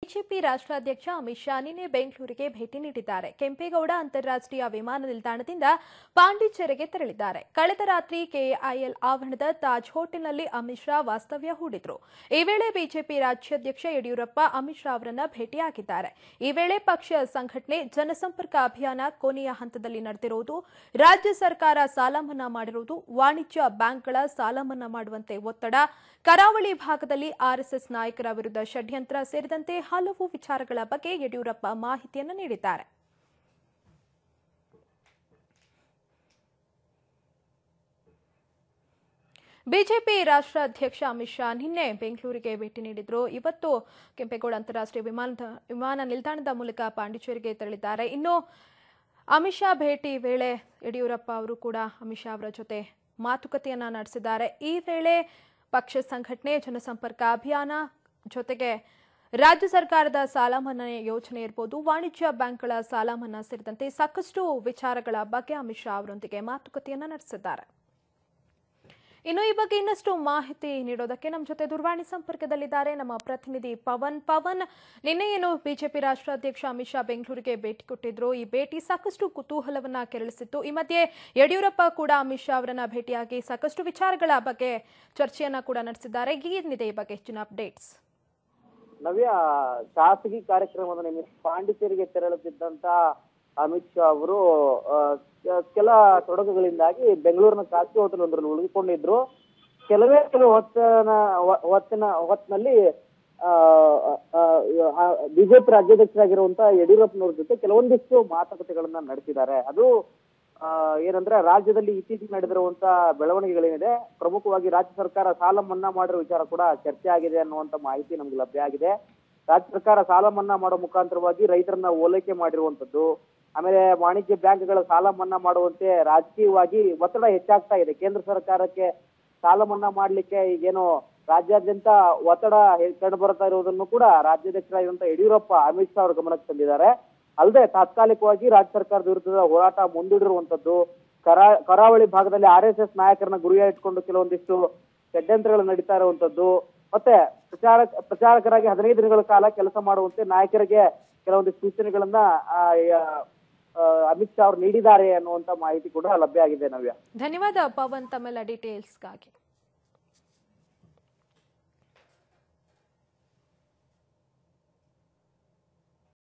BJP ರಾಷ್ಟ್ರಾಧ್ಯಕ್ಷ Amit Shah ನಿನ್ನೆ ಬೆಂಗಳೂರಿಗೆ ಭೇಟಿ ನೀಡಿದ್ದಾರೆ. ಕೆಂಪೇಗೌಡ ಅಂತಾರಾಷ್ಟ್ರೀಯ ವಿಮಾನ ನಿಲ್ದಾಣದಿಂದ ಪಾಂಡಿಚೇರಿಗೆ ತೆರಳಿದ್ದಾರೆ. ಕಳೆದ ರಾತ್ರಿ ಕೆಐಎಲ್ ಆವರಣದ ತಾಜ್ ಹೋಟೆಲ್ನಲ್ಲಿ ಅಮಿತ್ ಶಾ ವಾಸ್ತವ್ಯ ಹೂಡಿದ್ರು. ಈ ವೇಳೆ ಬಿಜೆಪಿ ರಾಜ್ಯಾಧ್ಯಕ್ಷ ಯಡಿಯೂರಪ್ಪ ಅಮಿತ್ ಶಾ ಅವರನ್ನ ಭೇಟಿಯಾಗಿದ್ದಾರೆ. ಈ ವೇಳೆ ಪಕ್ಷ ಸಂಘಟನೆ, ಜನಸಂಪರ್ಕ ಅಭಿಯಾನ ಕೊನೆಯ ಹಂತದಲ್ಲಿ ನಡೆದಿರುವುದು, ರಾಜ್ಯ ಸರ್ಕಾರ ಸಾಲ ಮನ್ನಾ ಮಾಡಿರುವುದು, ವಾಣಿಜ್ಯ ಬ್ಯಾಂಕ್ಗಳ ಸಾಲ ಮನ್ನಾ ಮಾಡುವಂತೆ ಒತ್ತಡ, ಕರಾವಳಿ ಭಾಗದಲ್ಲಿ ಆರ್ಎಸ್ಎಸ್ ನಾಯಕರ ವಿರುದ್ಧ ಷಡ್ಯಂತ್ರ ಸೇರಿದಂತೆ ಹಲವು ವಿಚಾರಗಳ ಬಗ್ಗೆ ಯಡಿಯೂರಪ್ಪ ಮಾಹಿತಿಯನ್ನು ನೀಡಿದ್ದಾರೆ. ಬಿಜೆಪಿ ರಾಷ್ಟ್ರಾಧ್ಯಕ್ಷ ಅಮಿತ್ ಶಾ ನಿನ್ನೆ ಬೆಂಗಳೂರಿಗೆ ಭೇಟಿ ನೀಡಿದ್ರು. ಇವತ್ತು ಕೆಂಪೇಗೌಡ ಅಂತಾರಾಷ್ಟ್ರೀಯ ವಿಮಾನ ನಿಲ್ದಾಣದ ಮೂಲಕ ಪಾಂಡಿಚೇರಿಗೆ ತೆರಳಿದ್ದಾರೆ. ಇನ್ನು ಅಮಿತ್ ಶಾ ಭೇಟಿ ವೇಳೆ ಯಡಿಯೂರಪ್ಪ ಅವರು ಕೂಡ ಅಮಿತ್ ಶಾ ಅವರ ಜೊತೆ ಮಾತುಕತೆಯನ್ನ ನಡೆಸಿದ್ದಾರೆ. ಈ ವೇಳೆ ಪಕ್ಷ ಸಂಘಟನೆ, ಜನಸಂಪರ್ಕ ಅಭಿಯಾನ ಜೊತೆಗೆ ರಾಜ್ಯ ಸರ್ಕಾರದ ಸಾಲ ಮನ್ನಾ ಯೋಜನೆ ಇರಬಹುದು, ವಾಣಿಜ್ಯ ಬ್ಯಾಂಕ್ಗಳ ಸಾಲ ಮನ್ನಾ ಸೇರಿದಂತೆ ಸಾಕಷ್ಟು ವಿಚಾರಗಳ ಬಗ್ಗೆ ಅಮಿತ್ ಶಾ ಅವರೊಂದಿಗೆ ಮಾತುಕತೆಯನ್ನ ನಡೆಸಿದ್ದಾರೆ. ಇನ್ನು ಈ ಬಗ್ಗೆ ಇನ್ನಷ್ಟು ಮಾಹಿತಿ ನೀಡೋದಕ್ಕೆ ನಮ್ಮ ಜೊತೆ ದೂರವಾಣಿ ಸಂಪರ್ಕದಲ್ಲಿದ್ದಾರೆ ನಮ್ಮ ಪ್ರತಿನಿಧಿ ಪವನ್. ನಿನ್ನೆ ಏನು ಬಿಜೆಪಿ ರಾಷ್ಟ್ರಾಧ್ಯಕ್ಷ ಅಮಿತ್ ಶಾ ಬೆಂಗಳೂರಿಗೆ ಭೇಟಿ ಕೊಟ್ಟಿದ್ರು. ಈ ಭೇಟಿ ಸಾಕಷ್ಟು ಕುತೂಹಲವನ್ನ ಕೆರಳಿಸಿತ್ತು. ಈ ಮಧ್ಯೆ ಯಡಿಯೂರಪ್ಪ ಕೂಡ ಅಮಿತ್ ಶಾ ಅವರನ್ನ ಭೇಟಿಯಾಗಿ ಸಾಕಷ್ಟು ವಿಚಾರಗಳ ಬಗ್ಗೆ ಚರ್ಚೆಯನ್ನ ಕೂಡ ನಡೆಸಿದ್ದಾರೆ. ಏನಿದೆ ಈ ಬಗ್ಗೆ ಹೆಚ್ಚಿನ ಅಪ್ಡೇಟ್ಸ್? ನವ್ಯ, ಖಾಸಗಿ ಕಾರ್ಯಕ್ರಮದ ನಿಮಿತ್ತ ಪಾಂಡಿಚೇರಿಗೆ ತೆರಳುತ್ತಿದ್ದಂತ ಅಮಿತ್ ಶಾ ಅವರು ಕೆಲ ತೊಡಕುಗಳಿಂದಾಗಿ ಬೆಂಗಳೂರಿನ ಖಾಸಗಿ ಹೋಟೆಲ್ ಒಂದರಲ್ಲಿ ಉಳಿದುಕೊಂಡಿದ್ರು. ಕೆಲವು ಹೊತ್ತಿನಲ್ಲಿ ಬಿಜೆಪಿ ರಾಜ್ಯಾಧ್ಯಕ್ಷರಾಗಿರುವಂತಹ ಯಡಿಯೂರಪ್ಪನವ್ರ ಜೊತೆ ಕೆಲವೊಂದಿಷ್ಟು ಮಾತುಕತೆಗಳನ್ನ ನಡೆಸಿದ್ದಾರೆ. ಅದು ಏನಂದ್ರೆ, ರಾಜ್ಯದಲ್ಲಿ ಇತ್ತೀಚೆಗೆ ನಡೆದಿರುವಂತಹ ಬೆಳವಣಿಗೆಗಳೇನಿದೆ, ಪ್ರಮುಖವಾಗಿ ರಾಜ್ಯ ಸರ್ಕಾರ ಸಾಲ ಮನ್ನಾ ಮಾಡಿರೋ ವಿಚಾರ ಕೂಡ ಚರ್ಚೆ ಆಗಿದೆ ಅನ್ನುವಂತ ಮಾಹಿತಿ ನಮ್ಗೆ ಲಭ್ಯ ಆಗಿದೆ. ರಾಜ್ಯ ಸರ್ಕಾರ ಸಾಲ ಮನ್ನಾ ಮಾಡೋ ಮುಖಾಂತರವಾಗಿ ರೈತರನ್ನ ಓಲೈಕೆ ಮಾಡಿರುವಂತದ್ದು, ಆಮೇಲೆ ವಾಣಿಜ್ಯ ಬ್ಯಾಂಕ್ಗಳ ಸಾಲ ಮನ್ನಾ ಮಾಡುವಂತೆ ರಾಜಕೀಯವಾಗಿ ಒತ್ತಡ ಹೆಚ್ಚಾಗ್ತಾ ಇದೆ. ಕೇಂದ್ರ ಸರ್ಕಾರಕ್ಕೆ ಸಾಲ ಮನ್ನಾ ಮಾಡ್ಲಿಕ್ಕೆ ಈಗೇನು ರಾಜ್ಯಾದ್ಯಂತ ಒತ್ತಡ ಕಂಡು ಬರ್ತಾ ಇರುವುದನ್ನು ಕೂಡ ರಾಜ್ಯಾಧ್ಯಕ್ಷರಾಗಿರುವಂತಹ ಯಡಿಯೂರಪ್ಪ ಅಮಿತ್ ಶಾ ಅವರ ಗಮನಕ್ಕೆ ತಂದಿದ್ದಾರೆ. ಅಲ್ಲದೆ ತಾತ್ಕಾಲಿಕವಾಗಿ ರಾಜ್ಯ ಸರ್ಕಾರದ ವಿರುದ್ಧದ ಹೋರಾಟ ಮುಂದೂಡಿರುವಂತದ್ದು, ಕರಾವಳಿ ಭಾಗದಲ್ಲಿ ಆರ್ಎಸ್ಎಸ್ ನಾಯಕರನ್ನ ಗುರಿಯಾಗಿ ಇಟ್ಕೊಂಡು ಕೆಲವೊಂದಿಷ್ಟು ಷಡ್ಯಂತ್ರಗಳು ನಡೀತಾ ಇರುವಂತದ್ದು, ಮತ್ತೆ ಪ್ರಚಾರಕರಾಗಿ 15 ದಿನಗಳ ಕಾಲ ಕೆಲಸ ಮಾಡುವಂತೆ ನಾಯಕರಿಗೆ ಕೆಲವೊಂದಿಷ್ಟು ಸೂಚನೆಗಳನ್ನ ಅಮಿತ್ ಶಾ ಅವರು ನೀಡಿದ್ದಾರೆ ಅನ್ನುವಂತ ಮಾಹಿತಿ ಕೂಡ ಲಭ್ಯ ಆಗಿದೆ. ನವ್ಯ, ಧನ್ಯವಾದ ಪವನ್ ತಮ್ಮೆಲ್ಲ ಡೀಟೇಲ್ಸ್ಗಾಗಿ.